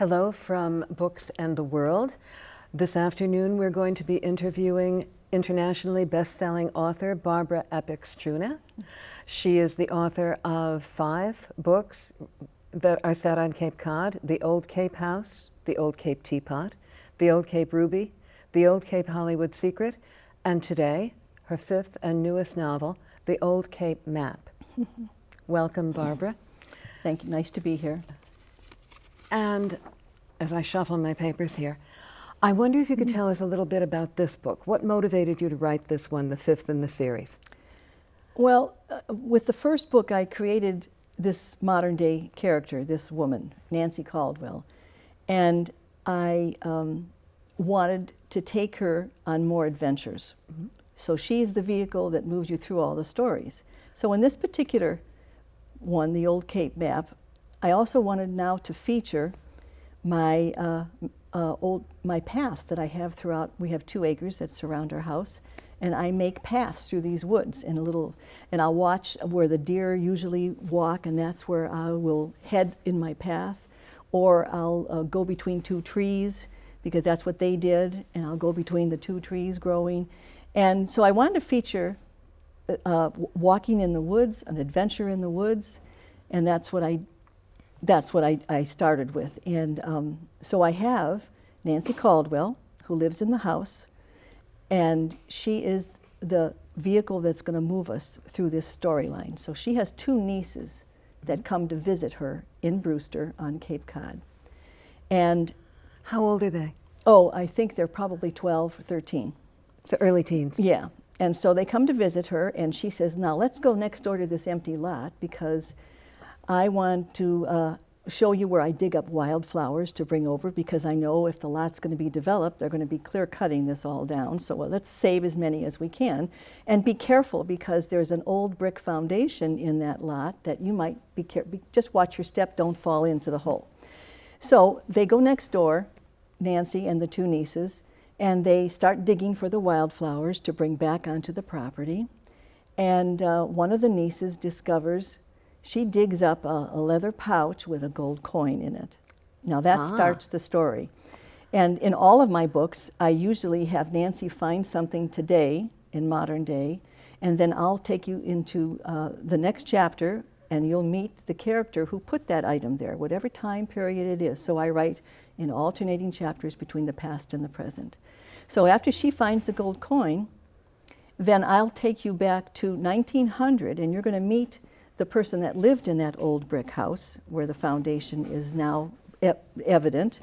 Hello from Books and the World. This afternoon we're going to be interviewing internationally best-selling author Barbara Eppich Struna. She is the author of 5 books that are set on Cape Cod: The Old Cape House, The Old Cape Teapot, The Old Cape Ruby, The Old Cape Hollywood Secret, and today, her 5th and newest novel, The Old Cape Map. Welcome, Barbara. Thank you. Nice to be here. And as I shuffle my papers here, I wonder if you could tell us a little bit about this book. What motivated you to write this one, the 5th in the series? Well, with the first book, I created this modern day character, this woman, Nancy Caldwell, and I wanted to take her on more adventures. Mm-hmm. So she's the vehicle that moves you through all the stories. So in this particular one, The Old Cape Map, I also wanted now to feature my my path that I have throughout. We have 2 acres that surround our house, and I make paths through these woods and I'll watch where the deer usually walk, and that's where I will head in my path, or I'll go between 2 trees because that's what they did, and I'll go between the 2 trees growing. And so I wanted to feature walking in the woods, an adventure in the woods, and that's what I started with. And so I have Nancy Caldwell, who lives in the house, and she is the vehicle that's going to move us through this storyline. So she has 2 nieces that come to visit her in Brewster on Cape Cod. And how old are they? Oh, I think they're probably 12 or 13. So early teens. Yeah. And so they come to visit her, and she says, now let's go next door to this empty lot because I want to show you where I dig up wildflowers to bring over, because I know if the lot's going to be developed, they're going to be clear cutting this all down. So let's save as many as we can. And be careful, because there's an old brick foundation in that lot that you might be careful. Just watch your step, don't fall into the hole. So they go next door, Nancy and the 2 nieces, and they start digging for the wildflowers to bring back onto the property. And one of the nieces discovers, she digs up a leather pouch with a gold coin in it. Now that starts the story. And in all of my books, I usually have Nancy find something today, in modern day, and then I'll take you into the next chapter, and you'll meet the character who put that item there, whatever time period it is. So I write in alternating chapters between the past and the present. So after she finds the gold coin, then I'll take you back to 1900, and you're going to meet the person that lived in that old brick house where the foundation is now evident.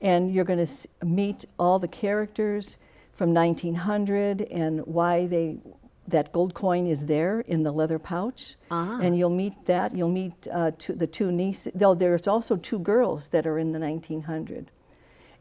And you're going to meet all the characters from 1900 and why that gold coin is there in the leather pouch. And you'll meet that. You'll meet the 2 nieces. Though there's also 2 girls that are in the 1900.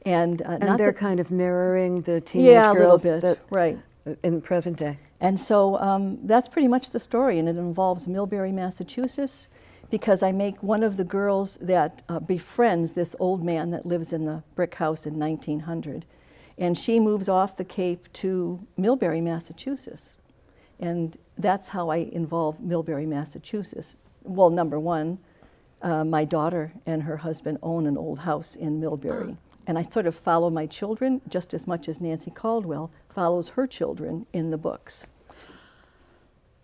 And they're kind of mirroring the teenage girls a little bit, right, in the present day. And so that's pretty much the story, and it involves Millbury, Massachusetts, because I make one of the girls that befriends this old man that lives in the brick house in 1900, and she moves off the Cape to Millbury, Massachusetts. And that's how I involve Millbury, Massachusetts. Well, number one, my daughter and her husband own an old house in Millbury. And I sort of follow my children just as much as Nancy Caldwell follows her children in the books.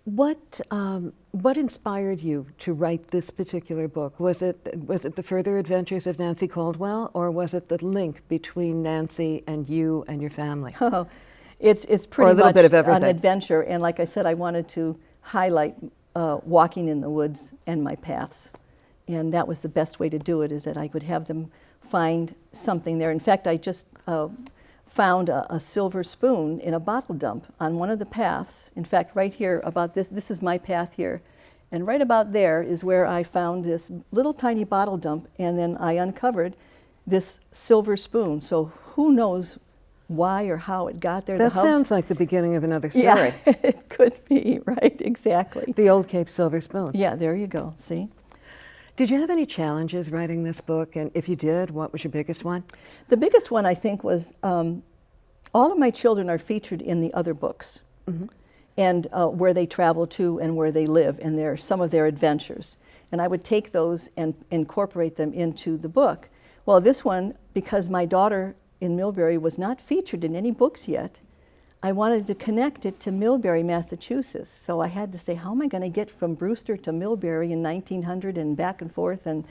What inspired you to write this particular book? Was it the further adventures of Nancy Caldwell, or was it the link between Nancy and you and your family? Oh, it's pretty much an adventure. And like I said, I wanted to highlight walking in the woods and my paths. And that was the best way to do it, is that I could have them find something there. In fact, I just found a silver spoon in a bottle dump on one of the paths. In fact, right here about this is my path here. And right about there is where I found this little tiny bottle dump, and then I uncovered this silver spoon. So who knows why or how it got there. That sounds like the beginning of another story. Yeah, it could be, right, exactly. The Old Cape Silver Spoon. Yeah, there you go, see? Did you have any challenges writing this book? And if you did, what was your biggest one? The biggest one, I think, was all of my children are featured in the other books. Mm-hmm. And where they travel to and where they live, and some of their adventures. And I would take those and incorporate them into the book. Well, this one, because my daughter in Millbury was not featured in any books yet, I wanted to connect it to Millbury, Massachusetts. So I had to say, how am I going to get from Brewster to Millbury in 1900 and back and forth? And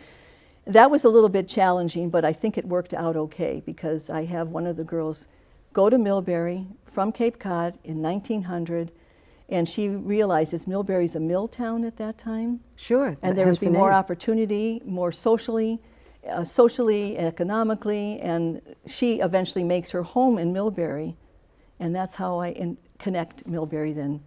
that was a little bit challenging, but I think it worked out okay, because I have one of the girls go to Millbury from Cape Cod in 1900, and she realizes Millbury's a mill town at that time. Sure. And there would be more opportunity, more socially, economically, and she eventually makes her home in Millbury. And that's how I connect Millbury then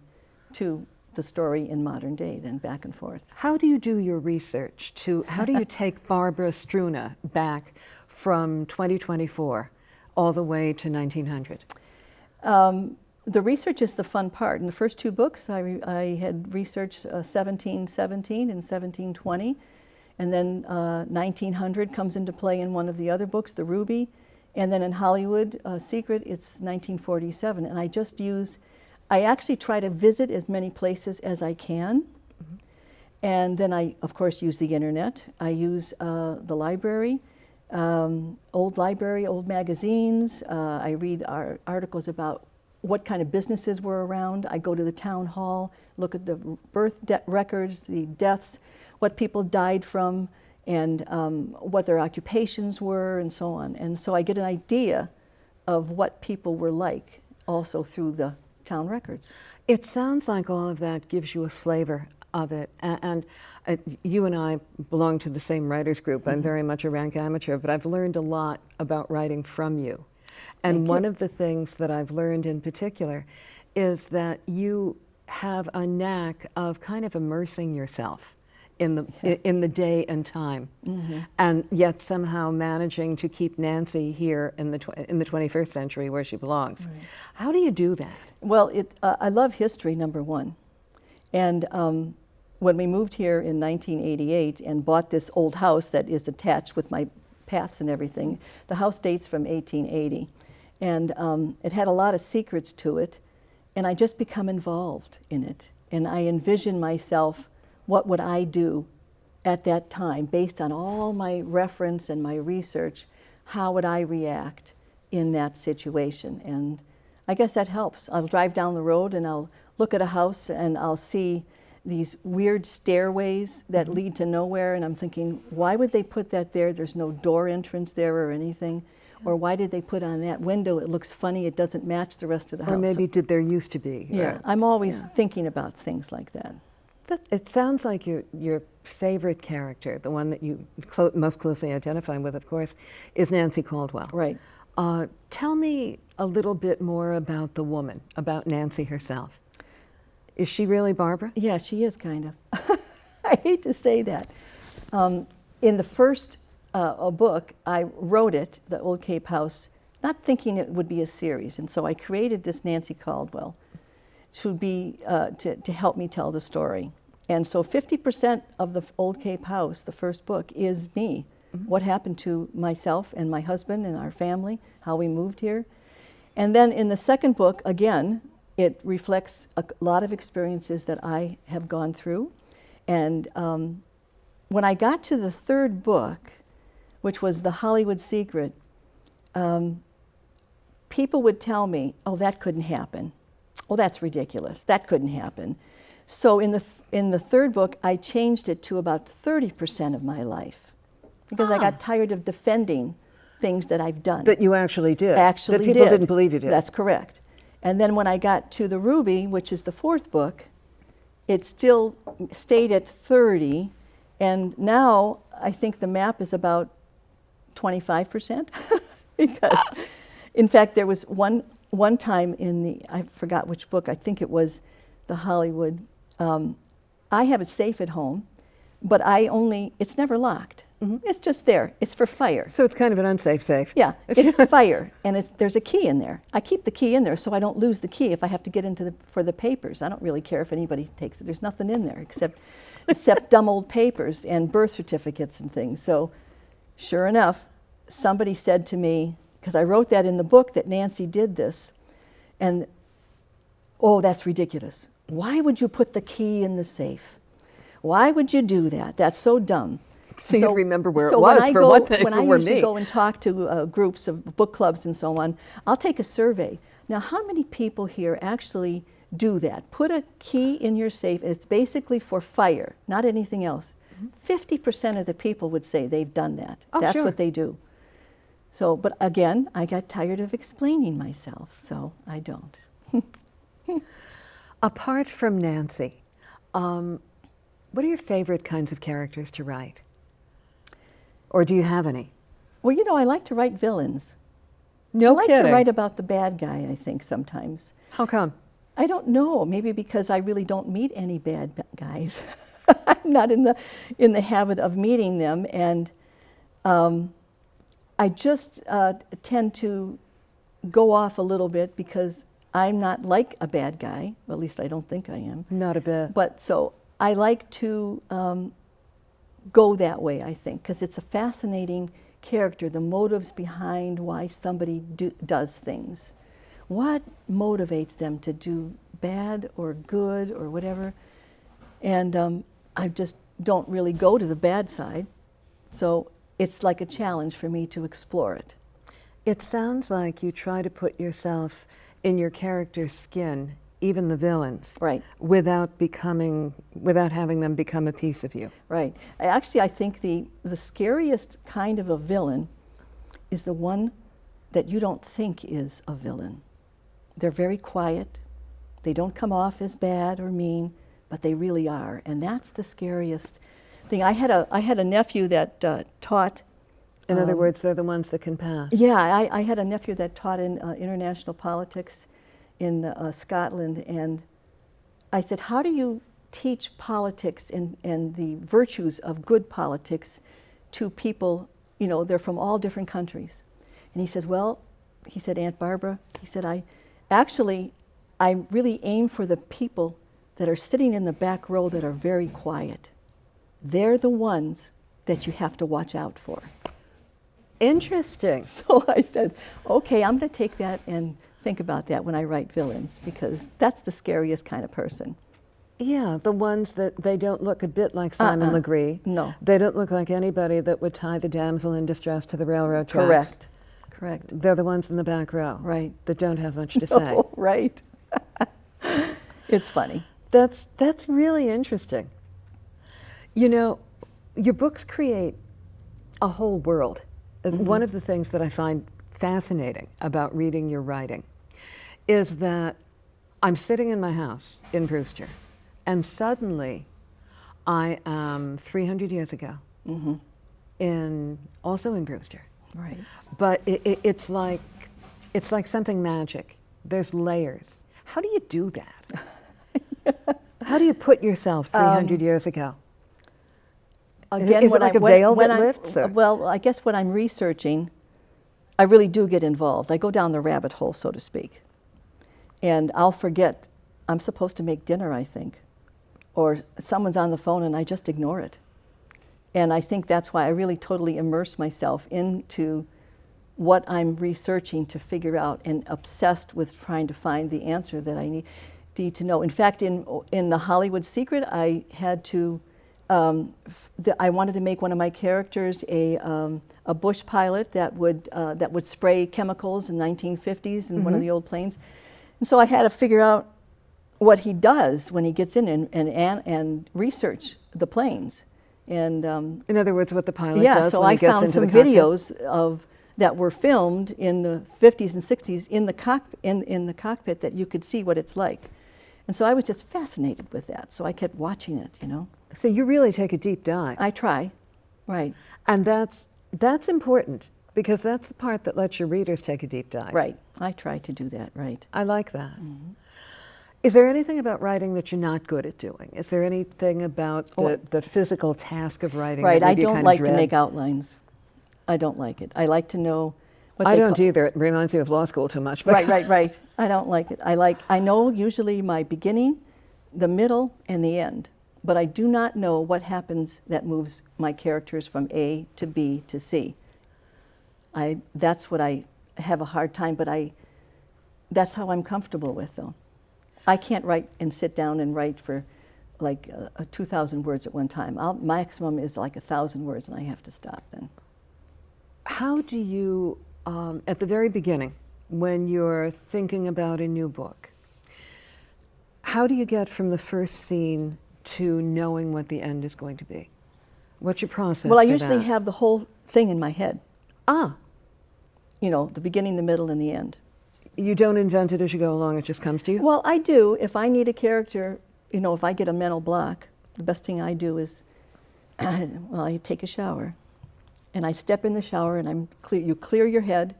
to the story in modern day, then back and forth. How do you do your research how do you take Barbara Struna back from 2024 all the way to 1900? The research is the fun part. In the first two books, I had researched 1717 and 1720, and then 1900 comes into play in one of the other books, The Ruby, and then in Hollywood Secret, it's 1947. And I actually try to visit as many places as I can, and then I, of course, use the internet. I use the library, old magazines. I read articles about what kind of businesses were around. I go to the town hall, look at the birth records, the deaths, what people died from, and what their occupations were, and so on. And so I get an idea of what people were like also through the town records. It sounds like all of that gives you a flavor of it. And you and I belong to the same writers group. I'm very much a rank amateur, but I've learned a lot about writing from you. And one of the things that I've learned in particular is that you have a knack of kind of immersing yourself in the day and time, and yet somehow managing to keep Nancy here in the 21st century where she belongs. Right. How do you do that? Well, I love history, number one. And when we moved here in 1988 and bought this old house that is attached with my paths and everything, the house dates from 1880. And it had a lot of secrets to it, and I just become involved in it. And I envision myself, what would I do at that time, based on all my reference and my research, how would I react in that situation? And I guess that helps. I'll drive down the road and I'll look at a house and I'll see these weird stairways that lead to nowhere, and I'm thinking, why would they put that there? There's no door entrance there or anything. Or why did they put on that window? It looks funny, it doesn't match the rest of the house. Or maybe did there used to be? Yeah, right. I'm always thinking about things like that. It sounds like your favorite character, the one that you most closely identify with, of course, is Nancy Caldwell. Right. Tell me a little bit more about the woman, about Nancy herself. Is she really Barbara? Yeah, she is, kind of. I hate to say that. In the first book, I wrote it, The Old Cape House, not thinking it would be a series, and so I created this Nancy Caldwell to help me tell the story. And so 50% of the Old Cape House, the first book, is me. What happened to myself and my husband and our family, how we moved here. And then in the second book, again, it reflects a lot of experiences that I have gone through. And when I got to the third book, which was The Hollywood Secret, people would tell me, oh, that couldn't happen. Oh, that's ridiculous. That couldn't happen. So in the third book, I changed it to about 30% of my life, because I got tired of defending things that I've done. That you actually did. Actually that people didn't believe you did. That's correct. And then when I got to The Ruby, which is the fourth book, it still stayed at 30, and now I think the map is about 25%. Because, in fact, there was one time I forgot which book, I think it was The Hollywood. I have a safe at home, but it's never locked. It's just there. It's for fire. So it's kind of an unsafe safe. Yeah, it's fire, and there's a key in there. I keep the key in there so I don't lose the key if I have to get for the papers. I don't really care if anybody takes it. There's nothing in there except dumb old papers and birth certificates and things. So sure enough, somebody said to me, because I wrote that in the book that Nancy did this, and oh, that's ridiculous. Why would you put the key in the safe? Why would you do that? That's so dumb. So you'd remember where it when was, I for go, one thing, when for I me. usually go and talk to groups of book clubs and so on, I'll take a survey. Now, how many people here actually do that? Put a key in your safe, and it's basically for fire, not anything else. 50% of the people would say they've done that. Oh, That's sure. what they do. So, but again, I got tired of explaining myself, so I don't. Apart from Nancy, what are your favorite kinds of characters to write? Or do you have any? Well, you know, I like to write villains. No I like kidding. to write about the bad guy, I think, sometimes. How come? I don't know. Maybe because I really don't meet any bad guys. I'm not in the habit of meeting them, and I just tend to go off a little bit because I'm not like a bad guy. Well, at least I don't think I am. Not a bit. But so I like to go that way, I think, because it's a fascinating character, the motives behind why somebody does things. What motivates them to do bad or good or whatever? And I just don't really go to the bad side. So it's like a challenge for me to explore it. It sounds like you try to put yourself in your character's skin, even the villains, Right. without having them become a piece of you. Right. I think the scariest kind of a villain is the one that you don't think is a villain. They're very quiet. They don't come off as bad or mean, but they really are, and that's the scariest thing. I had a nephew that taught. In other words, they're the ones that can pass. Yeah, I had a nephew that taught in international politics in Scotland, and I said, how do you teach politics and the virtues of good politics to people, you know, they're from all different countries? And he says, well, he said, Aunt Barbara, he said, I really aim for the people that are sitting in the back row that are very quiet. They're the ones that you have to watch out for. Interesting. So I said, okay, I'm going to take that and think about that when I write villains, because that's the scariest kind of person. Yeah, the ones that they don't look a bit like Simon Legree. No. They don't look like anybody that would tie the damsel in distress to the railroad tracks. Correct. They're the ones in the back row. Right. That don't have much to say. Oh, right. It's funny. That's really interesting. You know, your books create a whole world. One of the things that I find fascinating about reading your writing is that I'm sitting in my house in Brewster, and suddenly I am 300 years ago, also in Brewster. Right. But it's like something magic. There's layers. How do you do that? How do you put yourself 300 years ago? Again, is it like a veil that lifts? Or? Well, I guess when I'm researching, I really do get involved. I go down the rabbit hole, so to speak. And I'll forget, I'm supposed to make dinner, I think. Or someone's on the phone and I just ignore it. And I think that's why I really totally immerse myself into what I'm researching to figure out, and obsessed with trying to find the answer that I need to know. In fact, in The Hollywood Secret, I had to I wanted to make one of my characters a bush pilot that would spray chemicals in the 1950s in one of the old planes, and so I had to figure out what he does when he gets in and research the planes. And in other words, what the pilot yeah, does so when I he gets found into some the cockpit? videos that were filmed in the 50s and 60s in the cockpit that you could see what it's like. And so I was just fascinated with that. So I kept watching it, you know. So you really take a deep dive. I try, right. And that's important, because that's the part that lets your readers take a deep dive. Right, I try to do that, right. I like that. Is there anything about writing that you're not good at doing? Is there anything about the physical task of writing Right, that I maybe you don't kind like of to dread? make outlines. I don't like it. I like to know what I they don't call- either. It reminds me of law school too much. But Right. I don't like it. I know usually my beginning, the middle, and the end. But I do not know what happens that moves my characters from A to B to C. That's what I have a hard time, but that's how I'm comfortable with, though. I can't write and sit down and write for like 2,000 words at one time. Maximum is like 1,000 words, and I have to stop then. How do you, at the very beginning, when you're thinking about a new book, how do you get from the first scene to knowing what the end is going to be? What's your process? Well, I for usually that? have the whole thing in my head. Ah, You know, the beginning, the middle, and the end. you don't invent it as you go along, it just comes to you? Well, I do. If I need a character, you know, if I get a mental block, the best thing I do is, well, I take a shower. And I step in the shower and you clear your head,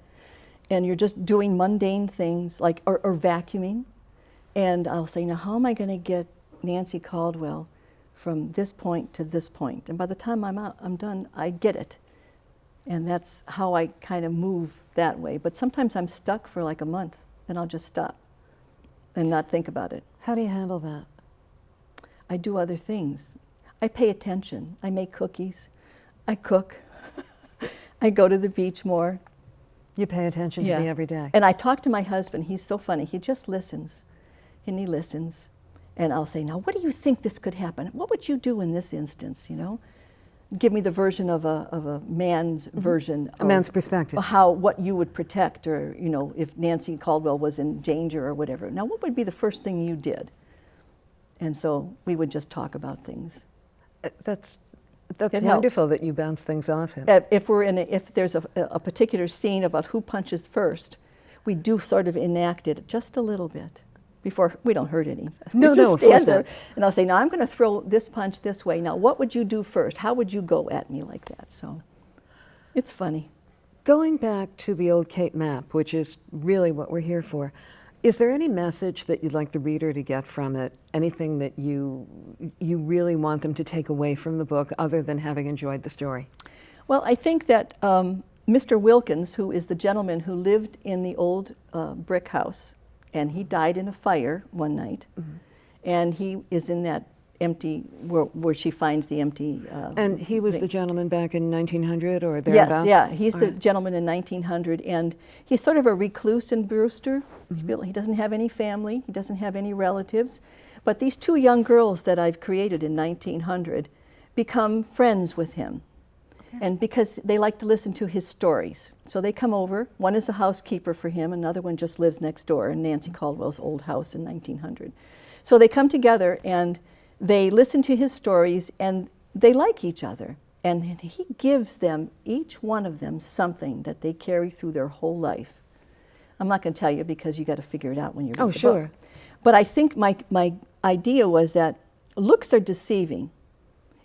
and you're just doing mundane things like, or vacuuming. And I'll say, now how am I going to get Nancy Caldwell from this point to this point? And by the time I'm done, I get it. And that's how I kind of move that way. But sometimes I'm stuck for like a month, and I'll just stop and not think about it. How do you handle that? I do other things. I pay attention. I make cookies. I cook. I go to the beach more. You pay attention to me every day. And I talk to my husband. He's so funny. He just listens. And he listens. And I'll say, now, what do you think this could happen? What would you do in this instance, you know? Give me the version of a man's version. A man's perspective. What you would protect, or, you know, if Nancy Caldwell was in danger or whatever. Now, what would be the first thing you did? And so we would just talk about things. That's It wonderful helps. that you bounce things off him. If there's a particular scene about who punches first, we do sort of enact it just a little bit before we don't hurt any. No, We just no, of stand course there, not. and I'll say, now I'm going to throw this punch this way. Now, what would you do first? How would you go at me like that? So, it's funny. Going back to the old Cape map, which is really what we're here for, is there any message that you'd like the reader to get from it? Anything that you really want them to take away from the book other than having enjoyed the story? Well, I think that Mr. Wilkins, who is the gentleman who lived in the old brick house, and he died in a fire one night, and he is in that empty, where she finds the empty And he was thing. the gentleman back in 1900 or thereabouts? Yes, yeah, he's the gentleman in 1900, and he's sort of a recluse in Brewster. He doesn't have any family, he doesn't have any relatives, but these two young girls that I've created in 1900 become friends with him, and because they like to listen to his stories. So they come over, one is a housekeeper for him, another one just lives next door in Nancy Caldwell's old house in 1900. So they come together and they listen to his stories, and they like each other. And he gives them, each one of them, something that they carry through their whole life. I'm not going to tell you because you got to figure it out when you read the sure. book. But I think my idea was that looks are deceiving.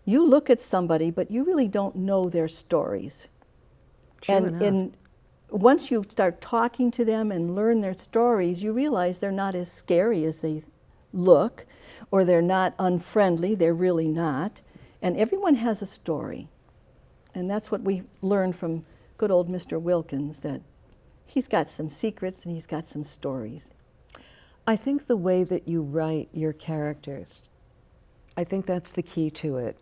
You look at somebody, but you really don't know their stories. True and enough. once you start talking to them and learn their stories, you realize they're not as scary as they look, or they're not unfriendly. They're really not. And everyone has a story. And that's what we learned from good old Mr. Wilkins, that he's got some secrets and he's got some stories. I think the way that you write your characters, I think that's the key to it.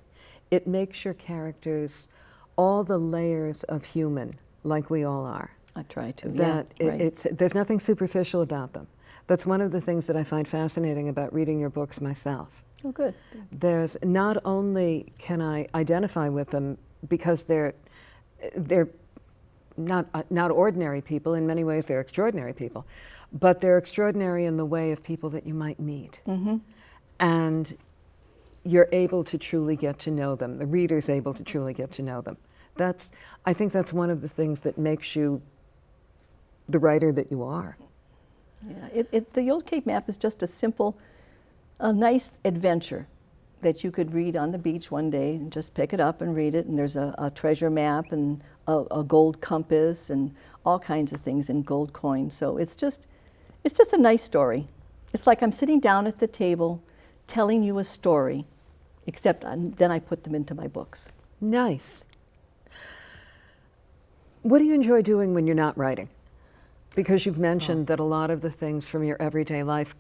It makes your characters all the layers of human, like we all are. I try to, That yeah, right. there's nothing superficial about them. That's one of the things that I find fascinating about reading your books myself. Oh, good. There's not only can I identify with them because they're not ordinary people. In many ways, they're extraordinary people, but they're extraordinary in the way of people that you might meet, and you're able to truly get to know them. The reader's able to truly get to know them. I think that's one of the things that makes you the writer that you are. Yeah, the Old Cape Map is just a nice adventure that you could read on the beach one day and just pick it up and read it. And there's a treasure map and a gold compass and all kinds of things in gold coins. So it's just a nice story. It's like I'm sitting down at the table telling you a story, except then I put them into my books. Nice. What do you enjoy doing when you're not writing? Because you've mentioned that a lot of the things from your everyday life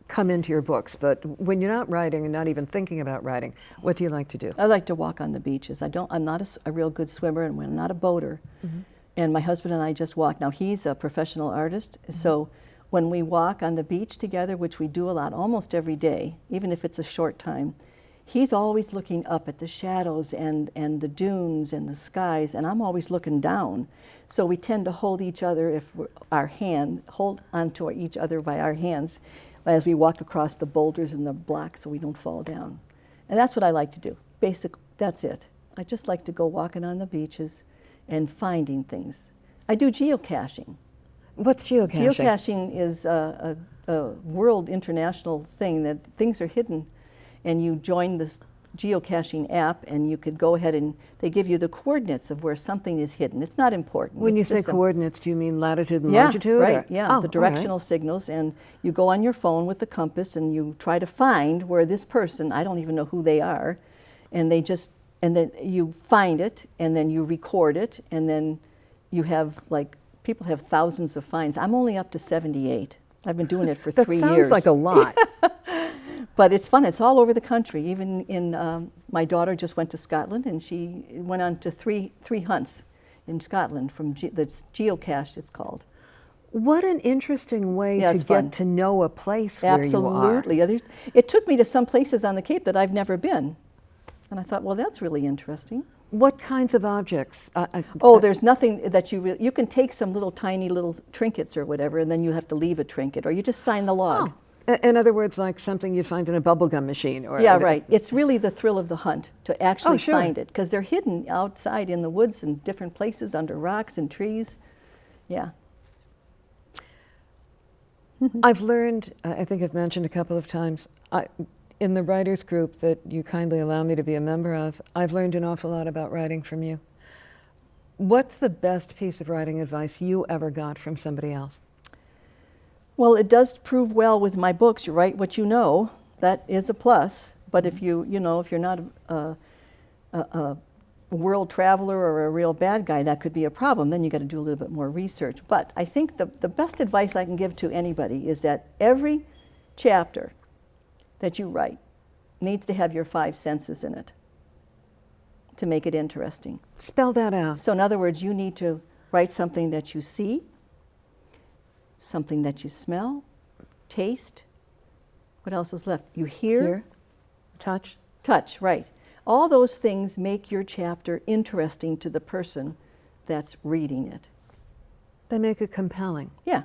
come into your books, but when you're not writing and not even thinking about writing, what do you like to do? I like to walk on the beaches. I'm not a real good swimmer, and I'm not a boater. And my husband and I just walk. Now, he's a professional artist, so when we walk on the beach together, which we do a lot, almost every day, even if it's a short time, he's always looking up at the shadows and the dunes and the skies, and I'm always looking down. So we tend to hold each other, hold onto each other by our hands as we walk across the boulders and the blocks so we don't fall down. And that's what I like to do. Basically, that's it. I just like to go walking on the beaches and finding things. I do geocaching. What's geocaching? Geocaching is a world international thing that things are hidden, and you join this geocaching app and you could go ahead and they give you the coordinates of where something is hidden. It's not important. When you say coordinates, do you mean latitude and longitude? Right, or? yeah, Oh, the directional signals, and you go on your phone with the compass and you try to find where this person, I don't even know who they are, and then you find it and then you record it, and then you have, like, people have thousands of finds. I'm only up to 78. I've been doing it for 3 years. That sounds like a lot. But it's fun. It's all over the country. Even in my daughter just went to Scotland, and she went on to three hunts in Scotland that's geocached. It's called. What an interesting way Yeah, to it's fun. get to know a place where you are. Absolutely. It took me to some places on the Cape that I've never been, and I thought, well, that's really interesting. What kinds of objects? There's nothing that you can take some tiny little trinkets or whatever, and then you have to leave a trinket, or you just sign the log. Oh. In other words, like something you'd find in a bubblegum machine? Yeah, right. It's really the thrill of the hunt to actually sure. find it, because they're hidden outside in the woods and different places under rocks and trees. Yeah. I've learned, I think I've mentioned a couple of times, in the writers group that you kindly allow me to be a member of, I've learned an awful lot about writing from you. What's the best piece of writing advice you ever got from somebody else? Well, it does prove well with my books. You write what you know. That is a plus. But if you're not a world traveler or a real bad guy, that could be a problem. Then you got to do a little bit more research. But I think the best advice I can give to anybody is that every chapter that you write needs to have your 5 senses in it to make it interesting. Spell that out. So in other words, you need to write something that you see, something that you smell, taste. What else is left? You hear. Touch. Touch, right. All those things make your chapter interesting to the person that's reading it. They make it compelling. Yeah.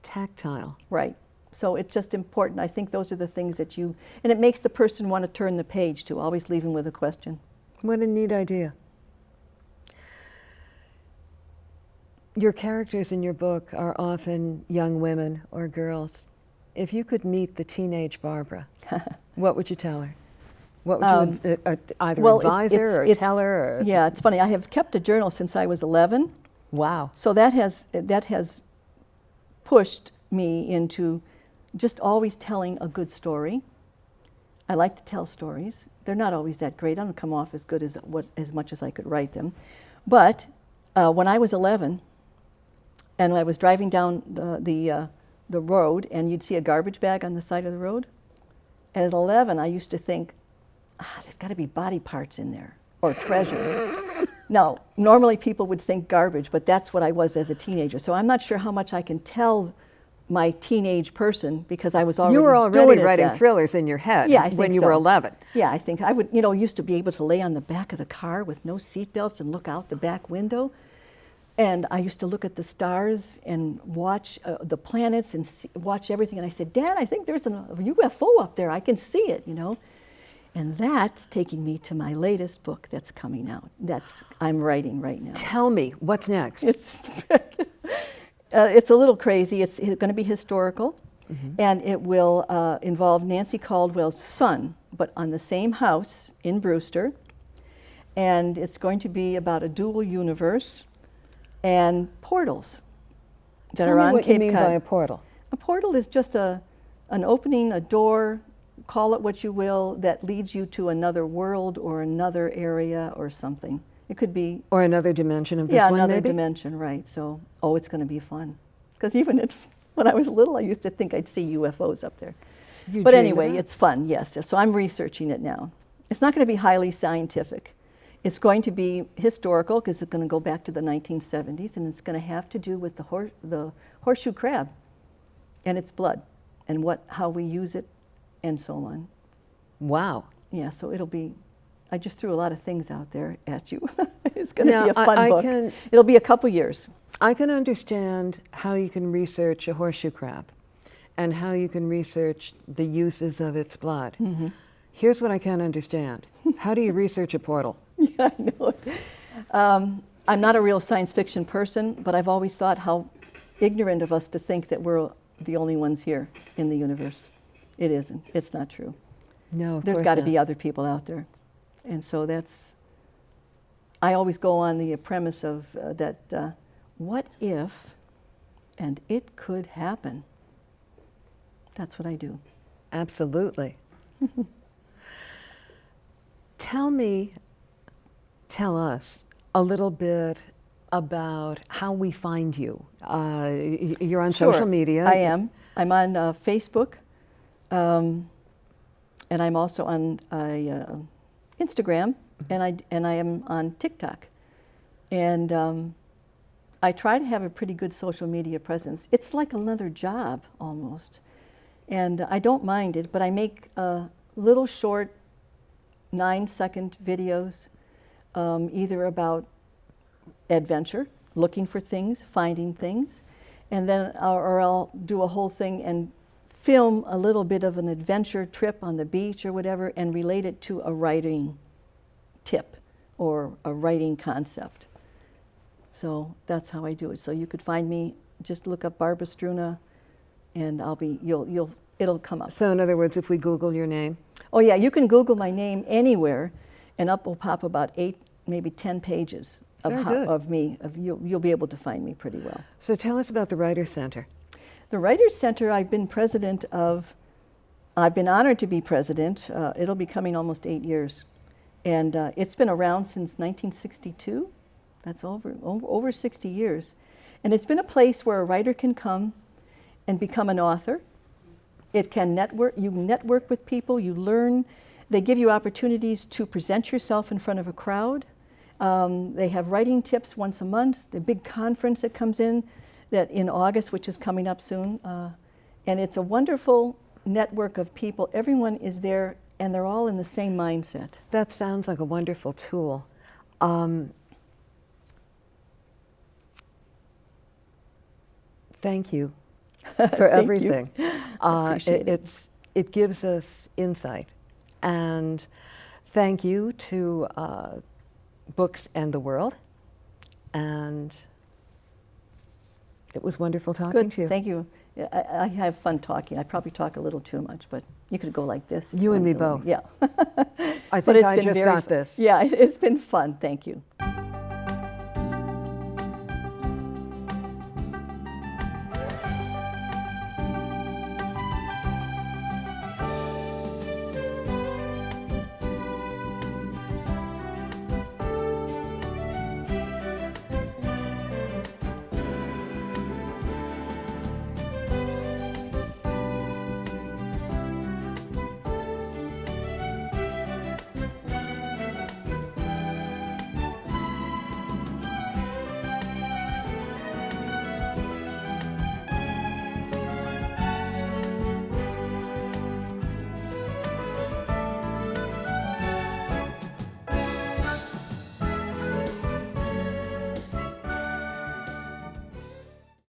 Tactile. Right. So it's just important. I think those are the things that and it makes the person want to turn the page too, always leaving with a question. What a neat idea. Your characters in your book are often young women or girls. If you could meet the teenage Barbara, what would you tell her? What would you either advise her or tell her? Or? Yeah, it's funny. I have kept a journal since I was 11. Wow. So that has pushed me into just always telling a good story. I like to tell stories. They're not always that great. I don't come off as good as much as I could write them. But when I was 11, and I was driving down the road, and you'd see a garbage bag on the side of the road. And at 11, I used to think, there's got to be body parts in there, or treasure. Now, normally people would think garbage, but that's what I was as a teenager. So I'm not sure how much I can tell my teenage person, because I was already You were already doing writing thrillers in your head when you were 11. Yeah, I think I would, used to be able to lay on the back of the car with no seatbelts and look out the back window. And I used to look at the stars and watch the planets and watch everything. And I said, Dad, I think there's a UFO up there. I can see it, And that's taking me to my latest book that's coming out. I'm writing right now. Tell me, what's next? It's a little crazy. It's going to be historical, and it will involve Nancy Caldwell's son, but on the same house in Brewster. And it's going to be about a dual universe and portals that are on Cape Cod. Tell me what you mean by a portal. A portal is just an opening, a door, call it what you will, that leads you to another world or another area or something. It could be... Or another dimension of this one, another maybe? dimension, right. So, it's going to be fun. Because even when I was little, I used to think I'd see UFOs up there. But anyway, it's fun, yes. So I'm researching it now. It's not going to be highly scientific. It's going to be historical, because it's going to go back to the 1970s, and it's going to have to do with the horseshoe crab and its blood, and how we use it, and so on. Wow. yeah, so it'll be, I just threw a lot of things out there at you. It's going to be a fun book. It'll be a couple years. I can understand how you can research a horseshoe crab and how you can research the uses of its blood. Mm-hmm. Here's what I can't understand. How do you research a portal? Yeah, I know. I'm not a real science fiction person, but I've always thought how ignorant of us to think that we're the only ones here in the universe. It isn't. It's not true. No, there's got to be other people out there. And so I always go on the premise of that, what if, and it could happen. That's what I do. Absolutely. Tell us a little bit about how we find you. You're on social media. I am. I'm on Facebook, and I'm also on Instagram, and I am on TikTok. And I try to have a pretty good social media presence. It's like another job almost. And I don't mind it, but I make little short 9-second videos, either about adventure, looking for things, finding things, and then or I'll do a whole thing and film a little bit of an adventure trip on the beach or whatever and relate it to a writing tip or a writing concept. So that's how I do it. So you could find me, just look up Barbara Struna, and it'll come up. So in other words, if we Google your name? Oh yeah, you can Google my name anywhere, and up will pop about 8, maybe 10 pages of me. You'll be able to find me pretty well. So tell us about the Writers' Center. The Writers' Center, I've been president of. I've been honored to be president. It'll be coming almost 8 years, and it's been around since 1962. That's over 60 years, and it's been a place where a writer can come and become an author. It can network. You network with people. You learn. They give you opportunities to present yourself in front of a crowd. They have writing tips once a month. The big conference that comes in August, which is coming up soon, and it's a wonderful network of people. Everyone is there, and they're all in the same mindset. That sounds like a wonderful tool. Thank you for everything. Appreciate it. It gives us insight. And thank you to Books and the World. And it was wonderful talking to you. Thank you. I have fun talking. I probably talk a little too much, but you could go like this. You and me both. Yeah. I think I just got this. Yeah, it's been fun. Thank you.